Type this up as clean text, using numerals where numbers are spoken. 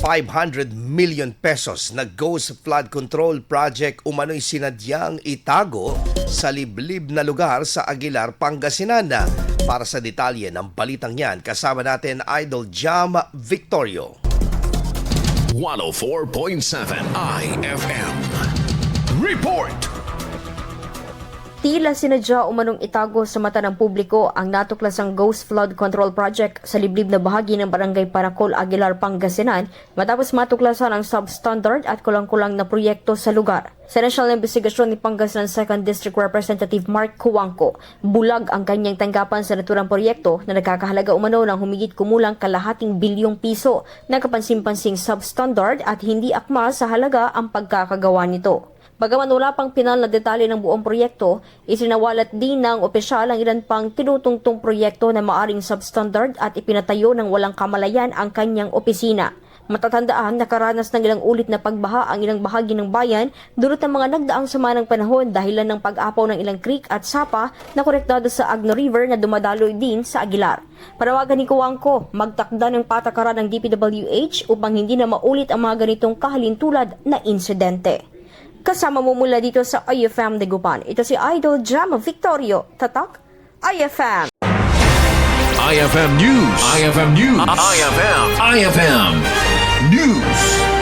500 million pesos na Ghost Flood Control Project umano'y sinadyang itago sa liblib na lugar sa Aguilar, Pangasinan. Para sa detalye ng balitang yan, kasama natin Idol Jam Victorio. 104.7 IFM Report. Tila sinadya umanong itago sa mata ng publiko ang natuklasang Ghost Flood Control Project sa liblib na bahagi ng Barangay Paracol, Aguilar, Pangasinan matapos matuklasan ang substandard at kulang-kulang na proyekto sa lugar. Sa National Investigasyon ni Pangasinan 2nd District Representative Mark Cuangco, bulag ang kanyang tanggapan sa naturang proyekto na nagkakahalaga umano ng humigit kumulang kalahating bilyong piso na kapansin-pansing substandard at hindi akma sa halaga ang pagkakagawa nito. Bagaman wala pang pinal na detalye ng buong proyekto, isinawalat din ng opisyal ang ilan pang tinutungtong proyekto na maaring substandard at ipinatayo ng walang kamalayan ang kanyang opisina. Matatandaan, nakaranas ng ilang ulit na pagbaha ang ilang bahagi ng bayan dulot ng mga nagdaang sama ng panahon dahilan ng pag-apaw ng ilang creek at sapa na konektado sa Agno River na dumadaloy din sa Aguilar. Panawagan ni Cuangco, magtakda ng patakaran ng DPWH upang hindi na maulit ang mga ganitong kahalintulad na insidente. Kasama mo mula dito sa IFM Dagupan. Ito si Idol Jam Victorio. Tatak, IFM. IFM News. IFM News. IFM News.